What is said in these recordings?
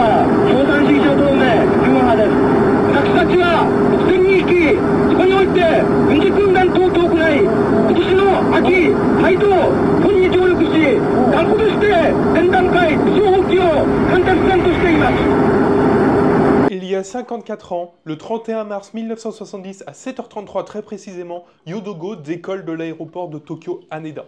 は共産主義者同盟ユマ派です。私たちは戦に行き、そこにおいて軍事訓練等々を行い、今年の秋、再度本に上陸し、断固として前段階武装蜂起を貫徹せんとしています。Il y a 54 ans, le 31 mars 1970 à 7h33 très précisément, Yodogo décolle de l'aéroport de Tokyo Haneda.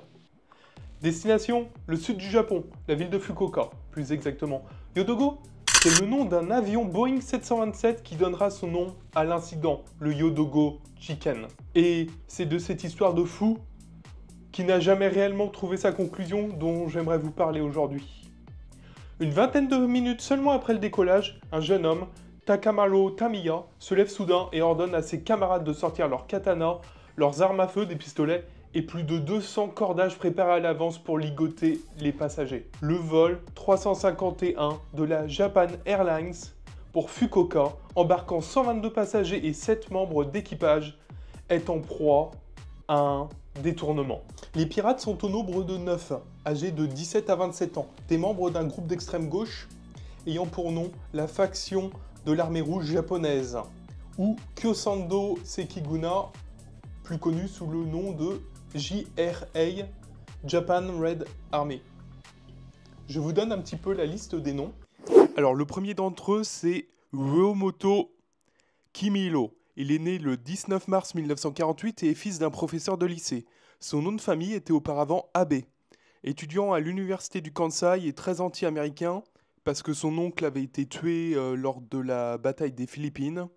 Destination, le sud du Japon, la ville de Fukuoka, plus exactement. Yodogo, c'est le nom d'un avion Boeing 727 qui donnera son nom à l'incident, le Yodogo Chicken. Et c'est de cette histoire de fou qui n'a jamais réellement trouvé sa conclusion dont j'aimerais vous parler aujourd'hui. Une vingtaine de minutes seulement après le décollage, un jeune homme, Takamaro Tamiya, se lève soudain et ordonne à ses camarades de sortir leurs katanas, leurs armes à feu, des pistolets et plus de 200 cordages préparés à l'avance pour ligoter les passagers. Le vol 351 de la Japan Airlines pour Fukuoka, embarquant 122 passagers et 7 membres d'équipage, est en proie à un détournement. Les pirates sont au nombre de 9, âgés de 17 à 27 ans, des membres d'un groupe d'extrême gauche ayant pour nom la faction de l'armée rouge japonaise, ou Kyosando Sekiguna, plus connu sous le nom de JRA, Japan Red Army. Je vous donne un petit peu la liste des noms. Alors le premier d'entre eux, c'est Uemoto Kimihiro. Il est né le 19 mars 1948 et est fils d'un professeur de lycée. Son nom de famille était auparavant Abe. Étudiant à l'université du Kansai et très anti-américain, parce que son oncle avait été tué lors de la bataille des Philippines,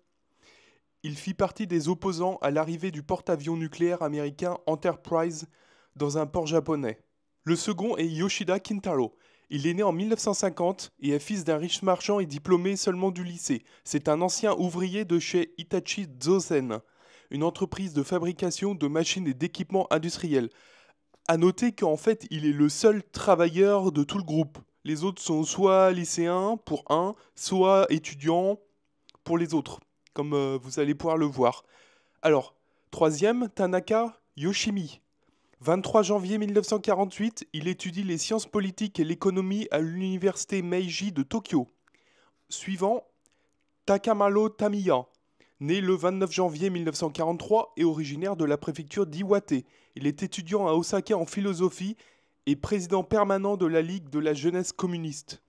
il fit partie des opposants à l'arrivée du porte-avions nucléaire américain Enterprise dans un port japonais. Le second est Yoshida Kintaro. Il est né en 1950 et est fils d'un riche marchand et diplômé seulement du lycée. C'est un ancien ouvrier de chez Hitachi Zosen, une entreprise de fabrication de machines et d'équipements industriels. A noter qu'en fait, il est le seul travailleur de tout le groupe. Les autres sont soit lycéens pour un, soit étudiants pour les autres, comme vous allez pouvoir le voir. Alors, troisième, Tanaka Yoshimi. 23 janvier 1948, il étudie les sciences politiques et l'économie à l'université Meiji de Tokyo. Suivant, Takamaro Tamiya. Né le 29 janvier 1943 et originaire de la préfecture d'Iwate. Il est étudiant à Osaka en philosophie et président permanent de la Ligue de la jeunesse communiste.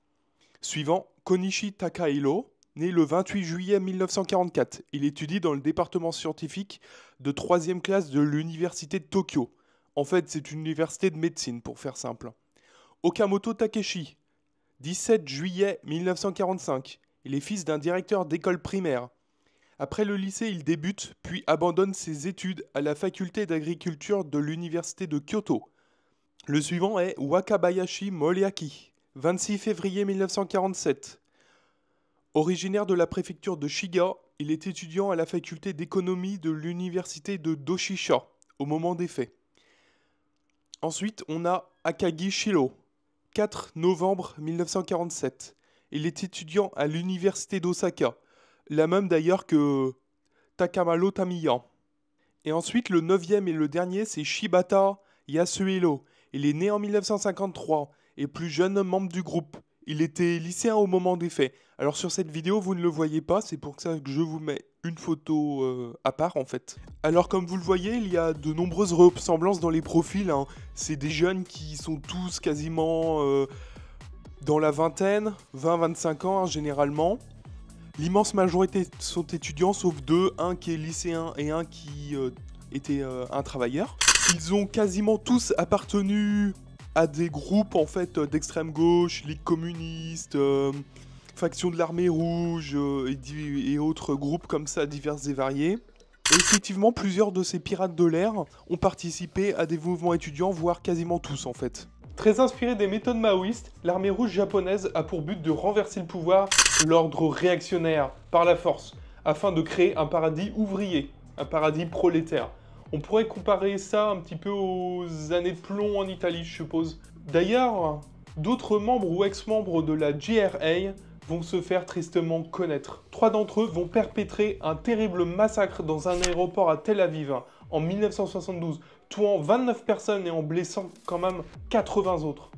Suivant, Konishi Takahiro, né le 28 juillet 1944. Il étudie dans le département scientifique de 3e classe de l'université de Tokyo. En fait, c'est une université de médecine, pour faire simple. Okamoto Takeshi, 17 juillet 1945. Il est fils d'un directeur d'école primaire. Après le lycée, il débute, puis abandonne ses études à la faculté d'agriculture de l'université de Kyoto. Le suivant est Wakabayashi Moriaki, 26 février 1947. Originaire de la préfecture de Shiga, il est étudiant à la faculté d'économie de l'université de Doshisha, au moment des faits. Ensuite, on a Akagi Shiro, 4 novembre 1947. Il est étudiant à l'université d'Osaka, la même d'ailleurs que Takamaro Tamiya. Et ensuite, le 9e et le dernier, c'est Shibata Yasuhiro. Il est né en 1953 et plus jeune membre du groupe. Il était lycéen au moment des faits. Alors sur cette vidéo, vous ne le voyez pas, c'est pour ça que je vous mets une photo à part en fait. Alors comme vous le voyez, il y a de nombreuses ressemblances dans les profils, hein. C'est des jeunes qui sont tous quasiment dans la vingtaine, 20-25 ans hein, généralement. L'immense majorité sont étudiants, sauf deux, un qui est lycéen et un qui était un travailleur. Ils ont quasiment tous appartenu à des groupes en fait d'extrême gauche, Ligue communiste, faction de l'armée rouge et autres groupes comme ça divers et variés. Et effectivement, plusieurs de ces pirates de l'air ont participé à des mouvements étudiants, voire quasiment tous en fait. Très inspiré des méthodes maoïstes, l'armée rouge japonaise a pour but de renverser le pouvoir de l'ordre réactionnaire par la force, afin de créer un paradis ouvrier, un paradis prolétaire. On pourrait comparer ça un petit peu aux années de plomb en Italie, je suppose. D'ailleurs, d'autres membres ou ex-membres de la JRA vont se faire tristement connaître. 3 d'entre eux vont perpétrer un terrible massacre dans un aéroport à Tel Aviv en 1972, tuant 29 personnes et en blessant quand même 80 autres.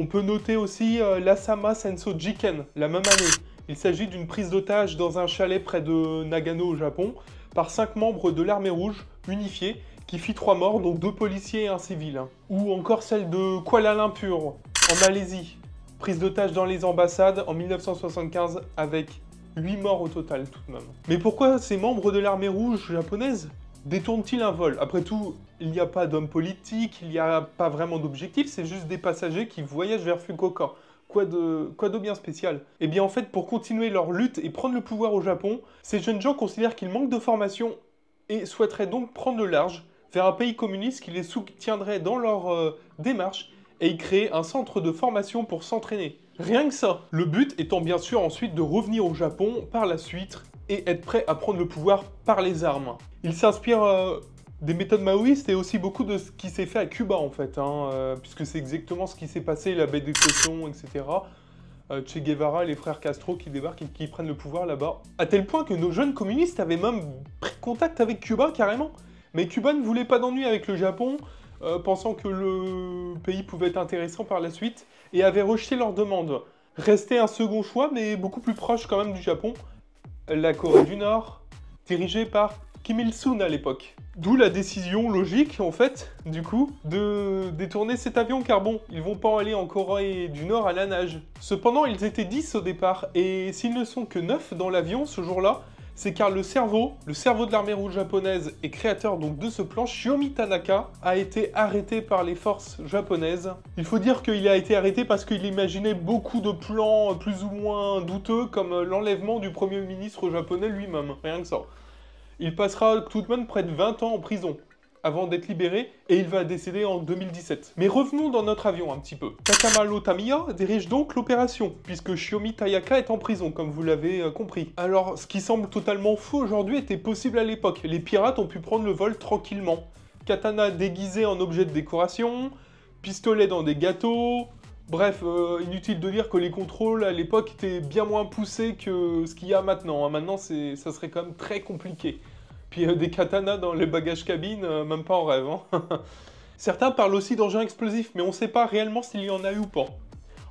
On peut noter aussi l'Asama Senso Jiken, la même année. Il s'agit d'une prise d'otage dans un chalet près de Nagano au Japon par 5 membres de l'armée rouge unifiée qui fit 3 morts, dont 2 policiers et un civil. Ou encore celle de Kuala Lumpur, en Malaisie. Prise d'otage dans les ambassades en 1975 avec 8 morts au total tout de même. Mais pourquoi ces membres de l'armée rouge japonaise détournent-ils un vol? Après tout, il n'y a pas d'homme politique, il n'y a pas vraiment d'objectif, c'est juste des passagers qui voyagent vers Fukuoka. Quoi de bien spécial? Eh bien en fait, pour continuer leur lutte et prendre le pouvoir au Japon, ces jeunes gens considèrent qu'ils manquent de formation et souhaiteraient donc prendre le large vers un pays communiste qui les soutiendrait dans leur démarche et y créer un centre de formation pour s'entraîner. Rien que ça. Le but étant bien sûr ensuite de revenir au Japon par la suite et être prêt à prendre le pouvoir par les armes. Il s'inspire des méthodes maoïstes et aussi beaucoup de ce qui s'est fait à Cuba en fait, puisque c'est exactement ce qui s'est passé, la baie de Coton, etc. Che Guevara et les frères Castro qui débarquent et qui prennent le pouvoir là-bas. À tel point que nos jeunes communistes avaient même pris contact avec Cuba carrément. Mais Cuba ne voulait pas d'ennui avec le Japon, pensant que le pays pouvait être intéressant par la suite, et avait rejeté leur demande. Restait un second choix, mais beaucoup plus proche quand même du Japon, la Corée du Nord, dirigée par Kim Il-sung à l'époque. D'où la décision logique, en fait, du coup, de détourner cet avion, car bon, ils vont pas aller en Corée du Nord à la nage. Cependant, ils étaient 10 au départ, et s'ils ne sont que 9 dans l'avion ce jour-là, c'est car le cerveau de l'armée rouge japonaise et créateur donc de ce plan, Shiomi Tanaka, a été arrêté par les forces japonaises. Il faut dire qu'il a été arrêté parce qu'il imaginait beaucoup de plans plus ou moins douteux, comme l'enlèvement du premier ministre japonais lui-même, rien que ça. Il passera tout de même près de 20 ans en prison avant d'être libéré, et il va décéder en 2017. Mais revenons dans notre avion un petit peu. Takamaro Tamiya dirige donc l'opération, puisque Shiomi Tanaka est en prison, comme vous l'avez compris. Alors, ce qui semble totalement fou aujourd'hui était possible à l'époque. Les pirates ont pu prendre le vol tranquillement. Katana déguisé en objet de décoration, pistolet dans des gâteaux... Bref, inutile de dire que les contrôles à l'époque étaient bien moins poussés que ce qu'il y a maintenant. Maintenant, ça serait quand même très compliqué. Puis des katanas dans les bagages cabine, même pas en rêve. Certains parlent aussi d'engins explosifs, mais on ne sait pas réellement s'il y en a eu ou pas.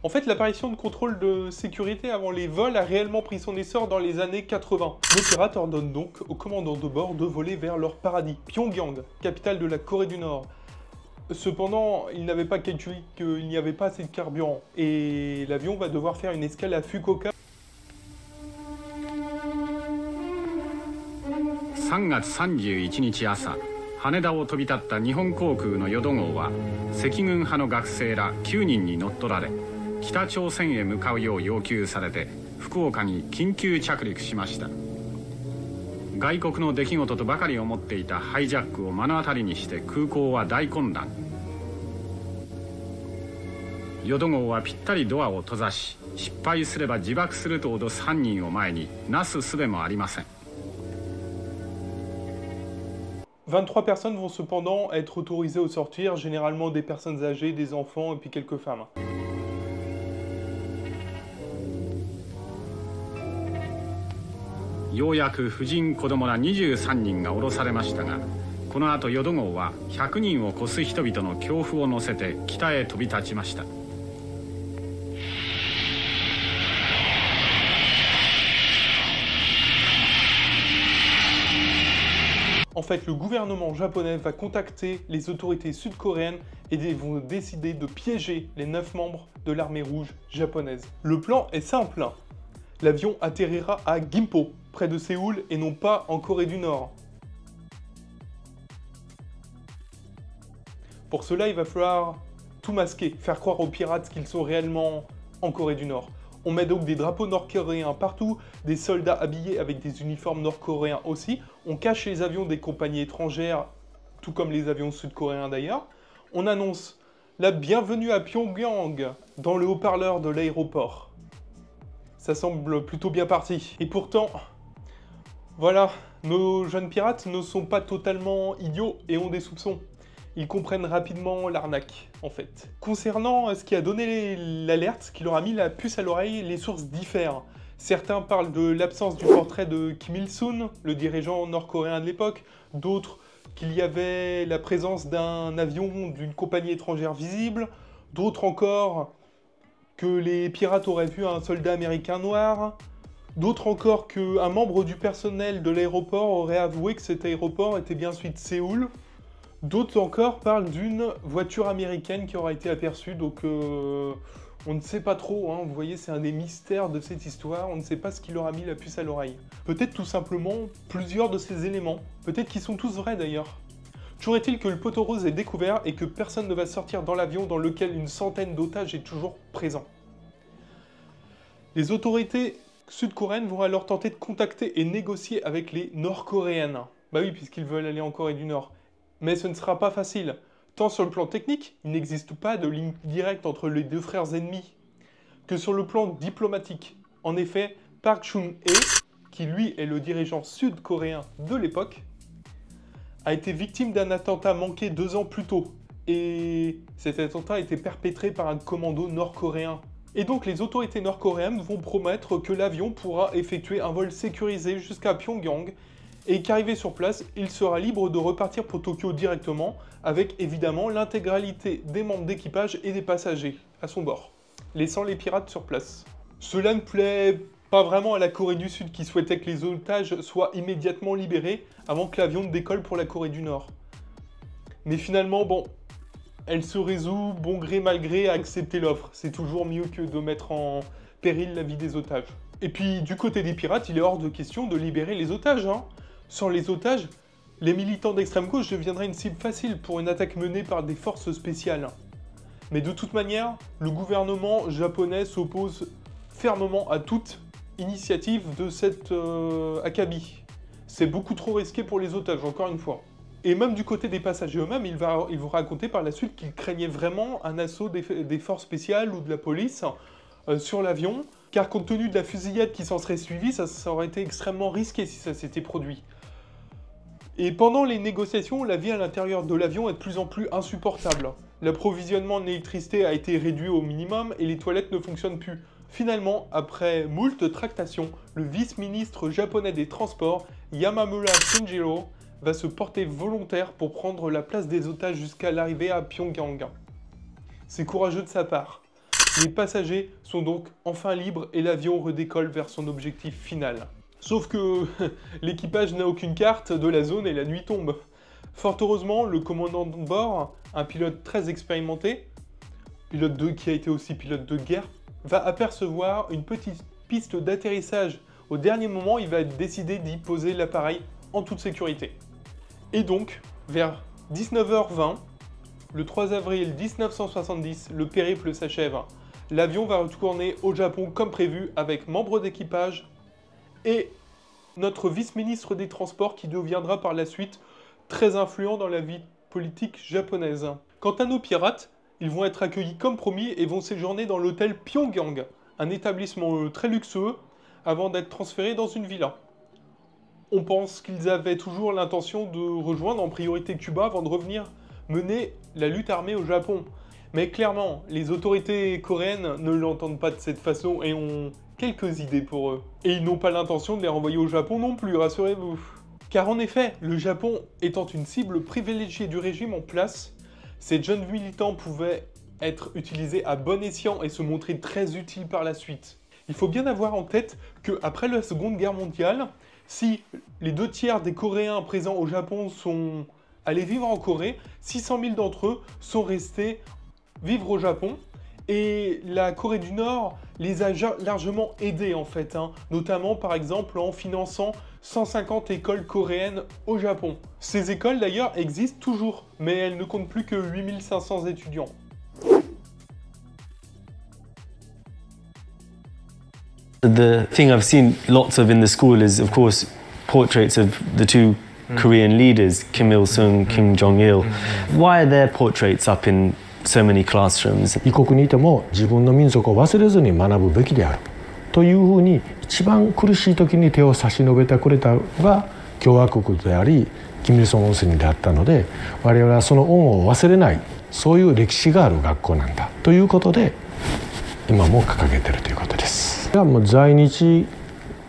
En fait, l'apparition de contrôle de sécurité avant les vols a réellement pris son essor dans les années 80. Les pirates ordonnent donc aux commandants de bord de voler vers leur paradis, Pyongyang, capitale de la Corée du Nord. Cependant, ils n'avaient pas calculé qu'il n'y avait pas assez de carburant, et l'avion va devoir faire une escale à Fukuoka. 3月31日朝、羽田を飛び立った日本航空の淀号は赤軍派の学生ら9人に乗っ取られ、北朝鮮へ向かうよう要求されて福岡に緊急着陸しました。外国の出来事とばかり思っていたハイジャックを目の当たりにして空港は大混乱。淀号はぴったりドアを閉ざし、失敗すれば自爆すると脅す犯人を前になすすべもありません。23 personnes vont cependant être autorisées au sortir, généralement des personnes âgées, des enfants et puis quelques femmes. ようやく婦人子供ら23人が降ろされましたが、この後淀号は100人を超す人々の恐怖を乗せて北へ飛び立ちました。En fait, le gouvernement japonais va contacter les autorités sud-coréennes et vont décider de piéger les 9 membres de l'armée rouge japonaise. Le plan est simple. L'avion atterrira à Gimpo, près de Séoul, et non pas en Corée du Nord. Pour cela, il va falloir tout masquer, faire croire aux pirates qu'ils sont réellement en Corée du Nord. On met donc des drapeaux nord-coréens partout, des soldats habillés avec des uniformes nord-coréens aussi. On cache les avions des compagnies étrangères, tout comme les avions sud-coréens d'ailleurs. On annonce la bienvenue à Pyongyang dans le haut-parleur de l'aéroport. Ça semble plutôt bien parti. Et pourtant, voilà, nos jeunes pirates ne sont pas totalement idiots et ont des soupçons. Ils comprennent rapidement l'arnaque, en fait. Concernant ce qui a donné l'alerte, ce qui leur a mis la puce à l'oreille, les sources diffèrent. Certains parlent de l'absence du portrait de Kim Il-sung, le dirigeant nord-coréen de l'époque. D'autres qu'il y avait la présence d'un avion d'une compagnie étrangère visible. D'autres encore que les pirates auraient vu un soldat américain noir. D'autres encore qu'un membre du personnel de l'aéroport aurait avoué que cet aéroport était bien celui de Séoul. D'autres encore parlent d'une voiture américaine qui aurait été aperçue, donc on ne sait pas trop, hein. Vous voyez, c'est un des mystères de cette histoire, on ne sait pas ce qui leur a mis la puce à l'oreille. Peut-être tout simplement plusieurs de ces éléments, peut-être qu'ils sont tous vrais d'ailleurs. Toujours est-il que le poteau rose est découvert et que personne ne va sortir dans l'avion dans lequel une centaine d'otages est toujours présent. Les autorités sud-coréennes vont alors tenter de contacter et négocier avec les nord-coréennes. Bah oui, puisqu'ils veulent aller en Corée du Nord. Mais ce ne sera pas facile. Tant sur le plan technique, il n'existe pas de ligne directe entre les deux frères ennemis, que sur le plan diplomatique. En effet, Park Chung-hee, qui lui est le dirigeant sud-coréen de l'époque, a été victime d'un attentat manqué 2 ans plus tôt. Et cet attentat a été perpétré par un commando nord-coréen. Et donc les autorités nord-coréennes vont promettre que l'avion pourra effectuer un vol sécurisé jusqu'à Pyongyang et qu'arrivé sur place, il sera libre de repartir pour Tokyo directement, avec évidemment l'intégralité des membres d'équipage et des passagers à son bord, laissant les pirates sur place. Cela ne plaît pas vraiment à la Corée du Sud qui souhaitait que les otages soient immédiatement libérés avant que l'avion ne décolle pour la Corée du Nord. Mais finalement, bon, elle se résout, bon gré mal gré, à accepter l'offre. C'est toujours mieux que de mettre en péril la vie des otages. Et puis, du côté des pirates, il est hors de question de libérer les otages, hein. Sans les otages, les militants d'extrême gauche deviendraient une cible facile pour une attaque menée par des forces spéciales. Mais de toute manière, le gouvernement japonais s'oppose fermement à toute initiative de cette acabit. C'est beaucoup trop risqué pour les otages, encore une fois. Et même du côté des passagers eux-mêmes, ils vont raconter par la suite qu'ils craignaient vraiment un assaut des forces spéciales ou de la police sur l'avion, car compte tenu de la fusillade qui s'en serait suivie, ça aurait été extrêmement risqué si ça s'était produit. Et pendant les négociations, la vie à l'intérieur de l'avion est de plus en plus insupportable. L'approvisionnement en électricité a été réduit au minimum et les toilettes ne fonctionnent plus. Finalement, après moult tractations, le vice-ministre japonais des Transports, Yamamura Shinjiro, va se porter volontaire pour prendre la place des otages jusqu'à l'arrivée à Pyongyang. C'est courageux de sa part. Les passagers sont donc enfin libres et l'avion redécolle vers son objectif final. Sauf que l'équipage n'a aucune carte de la zone et la nuit tombe. Fort heureusement, le commandant de bord, un pilote très expérimenté, pilote qui a été aussi pilote de guerre, va apercevoir une petite piste d'atterrissage. Au dernier moment, il va décider d'y poser l'appareil en toute sécurité. Et donc, vers 19h20, le 3 avril 1970, le périple s'achève. L'avion va retourner au Japon comme prévu avec membres d'équipage et notre vice-ministre des Transports qui deviendra par la suite très influent dans la vie politique japonaise. Quant à nos pirates, ils vont être accueillis comme promis et vont séjourner dans l'hôtel Pyongyang, un établissement très luxueux, avant d'être transférés dans une villa. On pense qu'ils avaient toujours l'intention de rejoindre en priorité Cuba avant de revenir mener la lutte armée au Japon. Mais clairement, les autorités coréennes ne l'entendent pas de cette façon et ont quelques idées pour eux. Et ils n'ont pas l'intention de les renvoyer au Japon non plus, rassurez-vous. Car en effet, le Japon étant une cible privilégiée du régime en place, ces jeunes militants pouvaient être utilisés à bon escient et se montrer très utiles par la suite. Il faut bien avoir en tête qu'après la Seconde Guerre mondiale, si les 2/3 des Coréens présents au Japon sont allés vivre en Corée, 600 000 d'entre eux sont restés vivre au Japon. Et la Corée du Nord les a largement aidés en fait, hein, notamment par exemple en finançant 150 écoles coréennes au Japon. Ces écoles d'ailleurs existent toujours, mais elles ne comptent plus que 8500 étudiants. The thing I've seen lots of in the school is, of course, portraits of the two Korean leaders, Kim Il-sung, Kim Jong-il. Why are their portraits up in so many classrooms? 異国にいても自分の民族を忘れずに学ぶべきであるというふうに一番苦しい時に手を差し伸べてくれたのが共和国でありキム・イルソン主義であったので、我々はその恩を忘れない、そういう歴史がある学校なんだということで今も掲げているということです。これはもう在日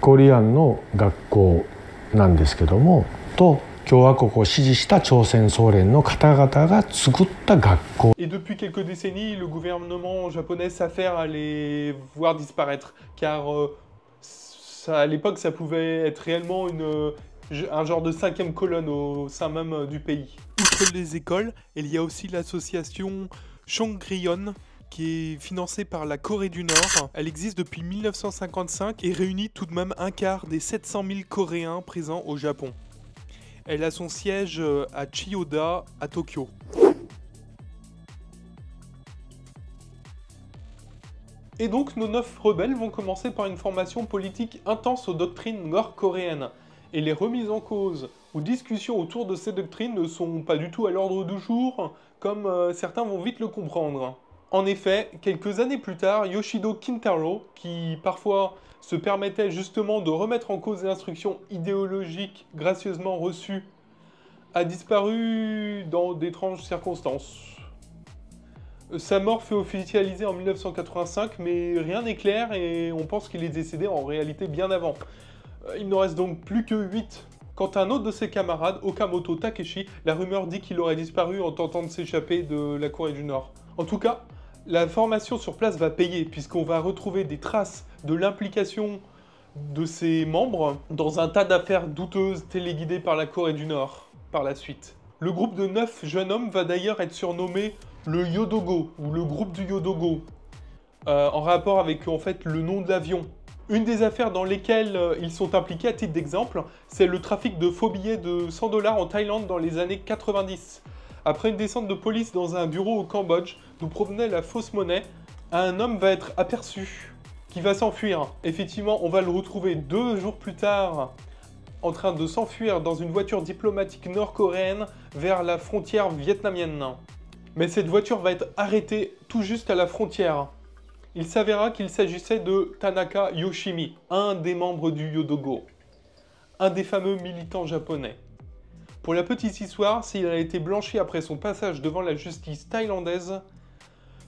コリアンの学校なんですけどもと共和国を支持した朝鮮総連の方々が作った学校。 Et depuis quelques décennies, le gouvernement japonais s'affaire à les voir disparaître, car à l'époque, ça pouvait être réellement un genre de 5e colonne au sein même du pays. Outre les écoles, il y a aussi l'association Changryon, qui est financée par la Corée du Nord. Elle existe depuis 1955 et réunit tout de même un quart des 700 000 Coréens présents au Japon. Elle a son siège à Chiyoda, à Tokyo. Et donc nos 9 rebelles vont commencer par une formation politique intense aux doctrines nord-coréennes. Et les remises en cause ou discussions autour de ces doctrines ne sont pas du tout à l'ordre du jour, comme certains vont vite le comprendre. En effet, quelques années plus tard, Yoshido Kintaro, qui parfois se permettait justement de remettre en cause les instructions idéologiques gracieusement reçues, a disparu dans d'étranges circonstances. Sa mort fut officialisée en 1985, mais rien n'est clair et on pense qu'il est décédé en réalité bien avant. Il n'en reste donc plus que 8. Quant à un autre de ses camarades, Okamoto Takeshi, la rumeur dit qu'il aurait disparu en tentant de s'échapper de la Corée du Nord. En tout cas, la formation sur place va payer, puisqu'on va retrouver des traces de l'implication de ses membres dans un tas d'affaires douteuses téléguidées par la Corée du Nord par la suite. Le groupe de 9 jeunes hommes va d'ailleurs être surnommé le Yodogo, ou le groupe du Yodogo, en rapport avec en fait le nom de l'avion. Une des affaires dans lesquelles ils sont impliqués, à titre d'exemple, c'est le trafic de faux billets de 100 $ en Thaïlande dans les années 90. Après une descente de police dans un bureau au Cambodge, d'où provenait la fausse monnaie, un homme va être aperçu, qui va s'enfuir. Effectivement, on va le retrouver 2 jours plus tard, en train de s'enfuir dans une voiture diplomatique nord-coréenne vers la frontière vietnamienne. Mais cette voiture va être arrêtée tout juste à la frontière. Il s'avéra qu'il s'agissait de Tanaka Yoshimi, un des membres du Yodogo, un des fameux militants japonais. Pour la petite histoire, s'il a été blanchi après son passage devant la justice thaïlandaise,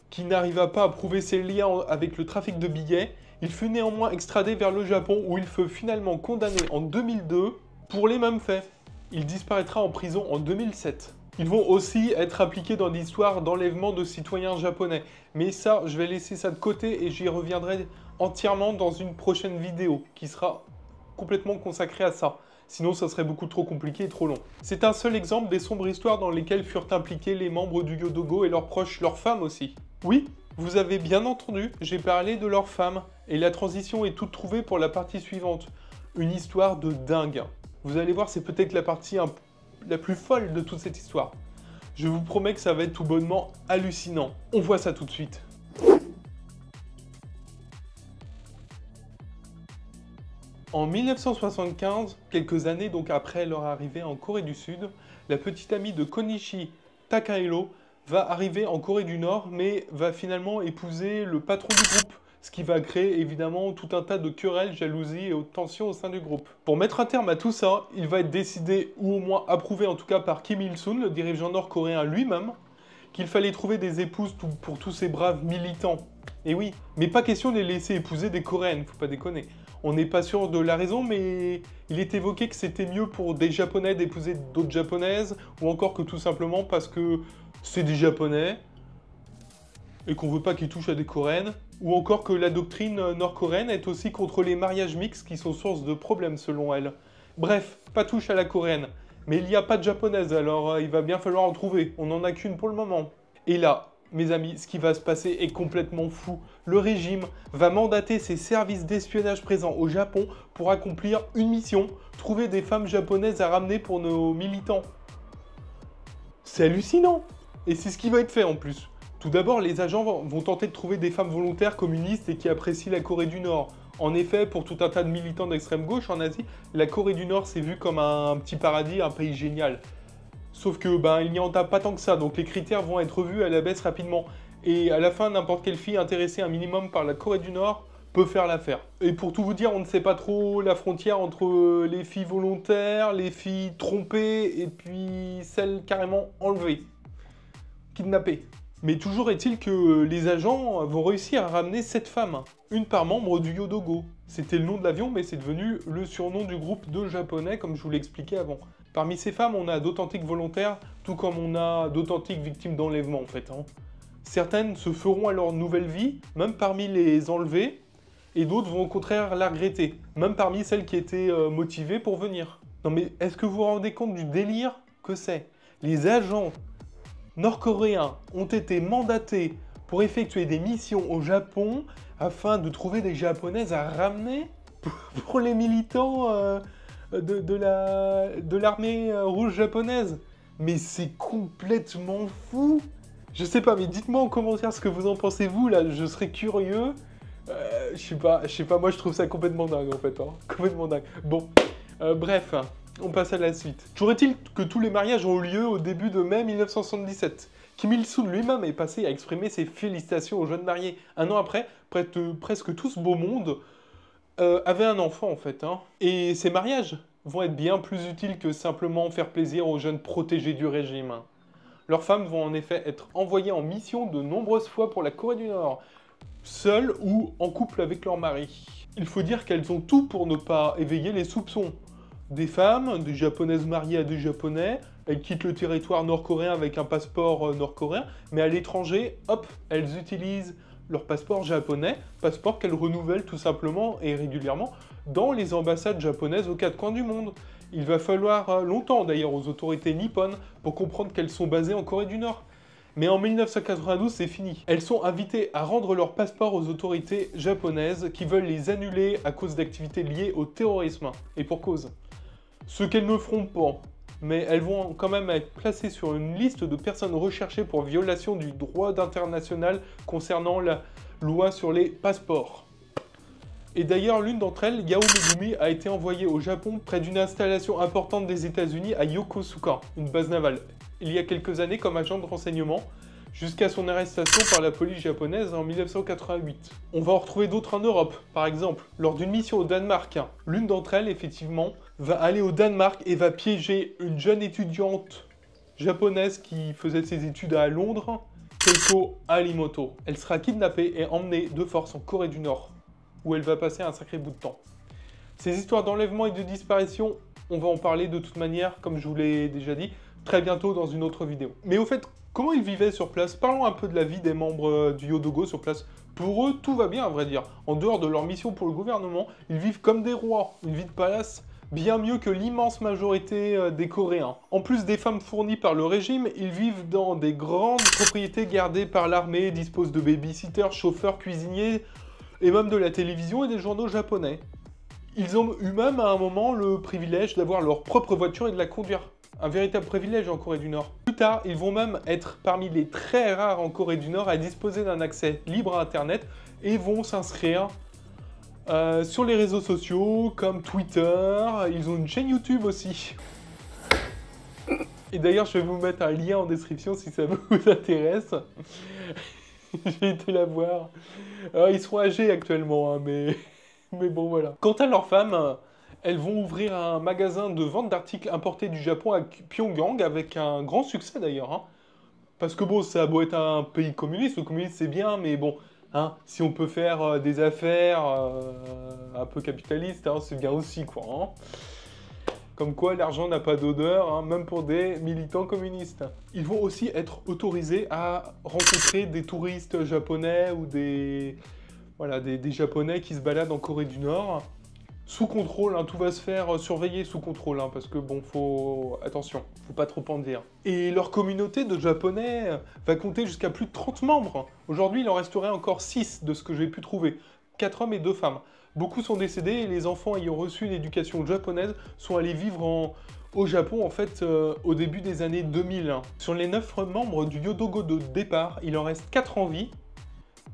qui n'arriva pas à prouver ses liens avec le trafic de billets, il fut néanmoins extradé vers le Japon où il fut finalement condamné en 2002 pour les mêmes faits. Il disparaîtra en prison en 2007. Ils vont aussi être impliqués dans l'histoire d'enlèvement de citoyens japonais. Mais ça, je vais laisser ça de côté et j'y reviendrai entièrement dans une prochaine vidéo qui sera complètement consacrée à ça. Sinon, ça serait beaucoup trop compliqué et trop long. C'est un seul exemple des sombres histoires dans lesquelles furent impliqués les membres du Yodogo et leurs proches, leurs femmes aussi. Oui, vous avez bien entendu, j'ai parlé de leurs femmes. Et la transition est toute trouvée pour la partie suivante. Une histoire de dingue. Vous allez voir, c'est peut-être la partie la plus folle de toute cette histoire. Je vous promets que ça va être tout bonnement hallucinant. On voit ça tout de suite. En 1975, quelques années donc après leur arrivée en Corée du Sud, la petite amie de Konishi, Takahiro, va arriver en Corée du Nord, mais va finalement épouser le patron du groupe, ce qui va créer évidemment tout un tas de querelles, jalousies et de tensions au sein du groupe. Pour mettre un terme à tout ça, il va être décidé, ou au moins approuvé en tout cas par Kim Il-sung, le dirigeant nord-coréen lui-même, qu'il fallait trouver des épouses pour tous ces braves militants. Et oui, mais pas question de les laisser épouser des Coréennes, faut pas déconner. On n'est pas sûr de la raison, mais il est évoqué que c'était mieux pour des Japonais d'épouser d'autres Japonaises, ou encore que tout simplement parce que c'est des Japonais, et qu'on veut pas qu'ils touchent à des Coréennes, ou encore que la doctrine nord-coréenne est aussi contre les mariages mixtes qui sont source de problèmes selon elle. Bref, pas touche à la coréenne. Mais il n'y a pas de japonaise, alors il va bien falloir en trouver, on n'en a qu'une pour le moment. Et là, mes amis, ce qui va se passer est complètement fou. Le régime va mandater ses services d'espionnage présents au Japon pour accomplir une mission, trouver des femmes japonaises à ramener pour nos militants. C'est hallucinant! Et c'est ce qui va être fait en plus. Tout d'abord, les agents vont tenter de trouver des femmes volontaires communistes et qui apprécient la Corée du Nord. En effet, pour tout un tas de militants d'extrême gauche en Asie, la Corée du Nord s'est vue comme un petit paradis, un pays génial. Sauf que, il n'y en a pas tant que ça, donc les critères vont être revus à la baisse rapidement. Et à la fin, n'importe quelle fille intéressée un minimum par la Corée du Nord peut faire l'affaire. Et pour tout vous dire, on ne sait pas trop la frontière entre les filles volontaires, les filles trompées, et puis celles carrément enlevées, kidnappées. Mais toujours est-il que les agents vont réussir à ramener 7 femmes, une par membre du Yodogo. C'était le nom de l'avion, mais c'est devenu le surnom du groupe de Japonais, comme je vous l'ai expliqué avant. Parmi ces femmes, on a d'authentiques volontaires, tout comme on a d'authentiques victimes d'enlèvement en fait. Certaines se feront à leur nouvelle vie, même parmi les enlevées, et d'autres vont au contraire la regretter, même parmi celles qui étaient motivées pour venir. Non mais est-ce que vous vous rendez compte du délire que c'est? Les agents nord-coréens ont été mandatés pour effectuer des missions au Japon afin de trouver des japonaises à ramener pour les militants de l'armée rouge japonaise. Mais c'est complètement fou. Je sais pas, mais dites-moi en commentaire ce que vous en pensez vous, là, je serais curieux. Je sais pas, moi je trouve ça complètement dingue en fait, complètement dingue. Bon, bref, on passe à la suite. Toujours est-il que tous les mariages ont eu lieu au début de mai 1977. Kim Il-sung lui-même est passé à exprimer ses félicitations aux jeunes mariés. Un an après, presque tout ce beau monde avait un enfant en fait. Et ces mariages vont être bien plus utiles que simplement faire plaisir aux jeunes protégés du régime. Leurs femmes vont en effet être envoyées en mission de nombreuses fois pour la Corée du Nord, seules ou en couple avec leur mari. Il faut dire qu'elles ont tout pour ne pas éveiller les soupçons. Des femmes, des japonaises mariées à des japonais, elles quittent le territoire nord-coréen avec un passeport nord-coréen, mais à l'étranger, hop, elles utilisent leur passeport japonais, passeport qu'elles renouvellent tout simplement et régulièrement dans les ambassades japonaises aux quatre coins du monde. Il va falloir longtemps d'ailleurs aux autorités nippones pour comprendre qu'elles sont basées en Corée du Nord. Mais en 1992, c'est fini. Elles sont invitées à rendre leur passeport aux autorités japonaises qui veulent les annuler à cause d'activités liées au terrorisme. Et pour cause. Ce qu'elles ne feront pas. Mais elles vont quand même être placées sur une liste de personnes recherchées pour violation du droit international concernant la loi sur les passeports. Et d'ailleurs, l'une d'entre elles, Yao Megumi, a été envoyée au Japon près d'une installation importante des États-Unis à Yokosuka, une base navale, il y a quelques années comme agent de renseignement, jusqu'à son arrestation par la police japonaise en 1988. On va en retrouver d'autres en Europe, par exemple, lors d'une mission au Danemark. L'une d'entre elles, effectivement, va aller au Danemark et va piéger une jeune étudiante japonaise qui faisait ses études à Londres, Keiko Harimoto. Elle sera kidnappée et emmenée de force en Corée du Nord, où elle va passer un sacré bout de temps. Ces histoires d'enlèvement et de disparition, on va en parler de toute manière, comme je vous l'ai déjà dit, très bientôt dans une autre vidéo. Mais au fait, comment ils vivaient sur place? Parlons un peu de la vie des membres du Yodogo sur place. Pour eux, tout va bien à vrai dire. En dehors de leur mission pour le gouvernement, ils vivent comme des rois, une vie de palace bien mieux que l'immense majorité des Coréens. En plus des femmes fournies par le régime, ils vivent dans des grandes propriétés gardées par l'armée, disposent de babysitters, chauffeurs, cuisiniers, et même de la télévision et des journaux japonais. Ils ont eu même à un moment le privilège d'avoir leur propre voiture et de la conduire. Un véritable privilège en Corée du Nord. Plus tard, ils vont même être parmi les très rares en Corée du Nord à disposer d'un accès libre à Internet et vont s'inscrire sur les réseaux sociaux comme Twitter. Ils ont une chaîne YouTube aussi. Et d'ailleurs, je vais vous mettre un lien en description si ça vous intéresse. Je vais été la voir. Alors, ils sont âgés actuellement, mais bon voilà. Quant à leurs femmes, elles vont ouvrir un magasin de vente d'articles importés du Japon à Pyongyang avec un grand succès d'ailleurs. Parce que bon, ça a beau être un pays communiste, le communisme c'est bien, mais bon, si on peut faire des affaires un peu capitalistes, c'est bien aussi quoi. Comme quoi l'argent n'a pas d'odeur, même pour des militants communistes. Ils vont aussi être autorisés à rencontrer des touristes japonais ou des japonais qui se baladent en Corée du Nord. Sous contrôle, tout va se faire surveiller sous contrôle, parce que bon, attention, faut pas trop en dire. Et leur communauté de japonais va compter jusqu'à plus de 30 membres. Aujourd'hui, il en resterait encore 6 de ce que j'ai pu trouver. 4 hommes et 2 femmes. Beaucoup sont décédés et les enfants ayant reçu une éducation japonaise sont allés vivre au Japon, en fait, au début des années 2000. Sur les 9 membres du Yodogo de départ, il en reste 4 en vie.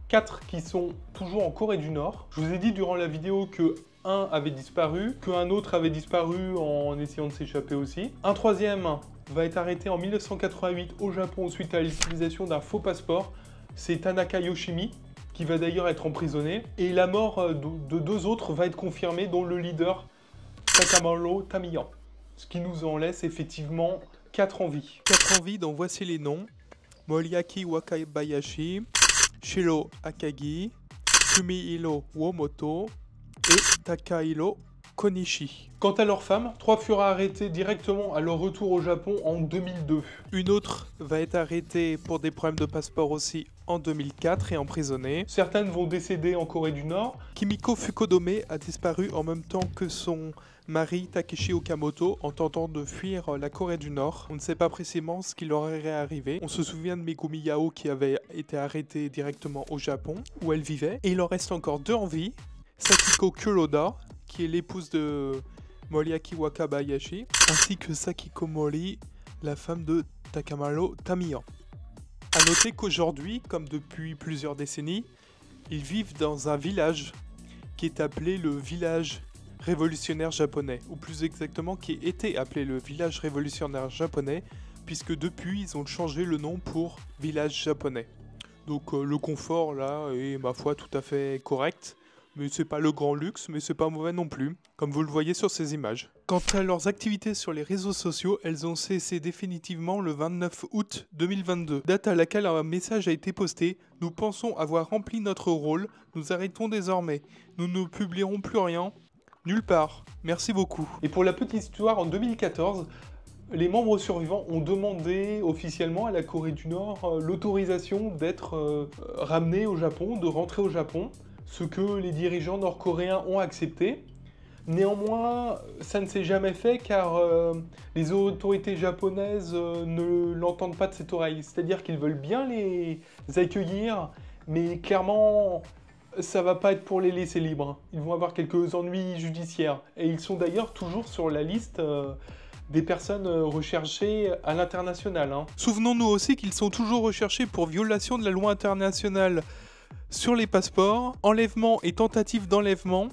4 qui sont toujours en Corée du Nord. Je vous ai dit durant la vidéo que un avait disparu, qu'un autre avait disparu en essayant de s'échapper aussi. Un troisième va être arrêté en 1988 au Japon suite à l'utilisation d'un faux passeport. C'est Tanaka Yoshimi, qui va d'ailleurs être emprisonné. Et la mort de 2 autres va être confirmée, dont le leader Takamaro Tamiya. Ce qui nous en laisse effectivement 4 en vie. 4 en vie, dont voici les noms. Moriaki Wakabayashi, Shiro Akagi, Kumihiro Womoto et Takahiro Konishi. Quant à leurs femmes, 3 furent arrêtées directement à leur retour au Japon en 2002. Une autre va être arrêtée pour des problèmes de passeport aussi en 2004 et emprisonnée. Certaines vont décéder en Corée du Nord. Kimiko Fukodome a disparu en même temps que son mari Takeshi Okamoto en tentant de fuir la Corée du Nord. On ne sait pas précisément ce qui leur est arrivé. On se souvient de Megumi Yao qui avait été arrêtée directement au Japon où elle vivait. Et il en reste encore 2 en vie. Sakiko Kuroda, qui est l'épouse de Moriaki Wakabayashi, ainsi que Sakiko Mori, la femme de Takamaro Tamiya. A noter qu'aujourd'hui, comme depuis plusieurs décennies, ils vivent dans un village qui est appelé le village révolutionnaire japonais, ou plus exactement qui était appelé le village révolutionnaire japonais, puisque depuis ils ont changé le nom pour village japonais. Donc le confort là est ma foi tout à fait correct. Mais c'est pas le grand luxe, mais c'est pas mauvais non plus, comme vous le voyez sur ces images. Quant à leurs activités sur les réseaux sociaux, elles ont cessé définitivement le 29 août 2022, date à laquelle un message a été posté. Nous pensons avoir rempli notre rôle, nous arrêtons désormais. Nous ne publierons plus rien, nulle part. Merci beaucoup. Et pour la petite histoire, en 2014, les membres survivants ont demandé officiellement à la Corée du Nord l'autorisation d'être ramenés au Japon, de rentrer au Japon. Ce que les dirigeants nord-coréens ont accepté. Néanmoins, ça ne s'est jamais fait car les autorités japonaises ne l'entendent pas de cette oreille. C'est-à-dire qu'ils veulent bien les accueillir, mais clairement, ça va pas être pour les laisser libres. Ils vont avoir quelques ennuis judiciaires. Et ils sont d'ailleurs toujours sur la liste des personnes recherchées à l'international. Souvenons-nous aussi qu'ils sont toujours recherchés pour violation de la loi internationale sur les passeports, enlèvement et tentative d'enlèvement,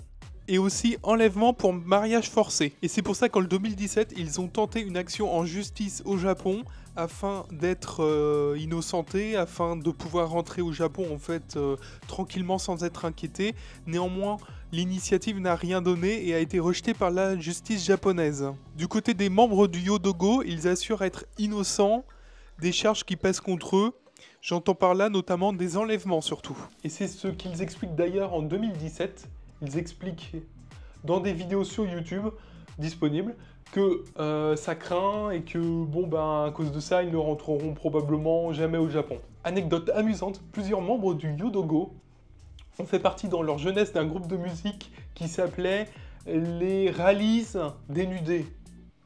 et aussi enlèvement pour mariage forcé. Et c'est pour ça qu'en 2017, ils ont tenté une action en justice au Japon afin d'être innocentés, afin de pouvoir rentrer au Japon en fait tranquillement sans être inquiétés. Néanmoins, l'initiative n'a rien donné et a été rejetée par la justice japonaise. Du côté des membres du Yodogo, ils assurent être innocents des charges qui pèsent contre eux. J'entends par là notamment des enlèvements surtout. Et c'est ce qu'ils expliquent d'ailleurs en 2017. Ils expliquent dans des vidéos sur YouTube disponibles que ça craint et que bon ben à cause de ça ils ne rentreront probablement jamais au Japon. Anecdote amusante, plusieurs membres du Yodogo ont fait partie dans leur jeunesse d'un groupe de musique qui s'appelait les Rallies dénudés.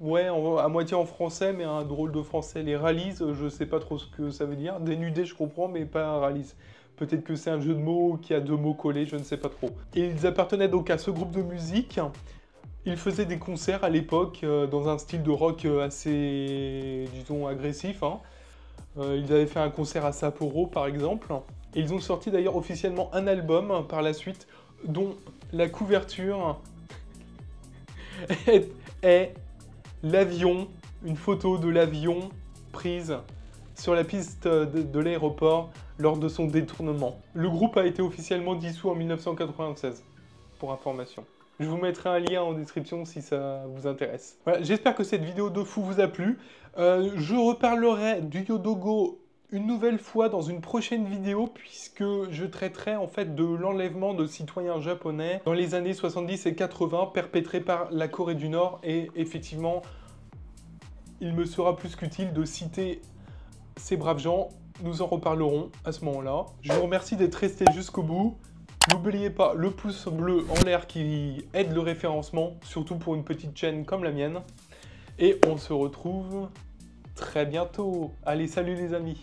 Ouais, à moitié en français, mais un drôle de français. Les rallies, je sais pas trop ce que ça veut dire. Dénudé, je comprends, mais pas rallies. Peut-être que c'est un jeu de mots qui a 2 mots collés, je ne sais pas trop. Et ils appartenaient donc à ce groupe de musique. Ils faisaient des concerts à l'époque dans un style de rock assez, disons, agressif. Ils avaient fait un concert à Sapporo, par exemple. Et ils ont sorti d'ailleurs officiellement un album par la suite, dont la couverture est l'avion, une photo de l'avion prise sur la piste de l'aéroport lors de son détournement. Le groupe a été officiellement dissous en 1996, pour information. Je vous mettrai un lien en description si ça vous intéresse. Voilà, j'espère que cette vidéo de fou vous a plu. Je reparlerai du Yodogo une nouvelle fois dans une prochaine vidéo puisque je traiterai en fait de l'enlèvement de citoyens japonais dans les années 70 et 80 perpétrés par la Corée du Nord et effectivement il me sera plus qu'utile de citer ces braves gens. Nous en reparlerons à ce moment-là. Je vous remercie d'être resté jusqu'au bout. N'oubliez pas le pouce bleu en l'air qui aide le référencement, surtout pour une petite chaîne comme la mienne. Et on se retrouve très bientôt. Allez, salut les amis!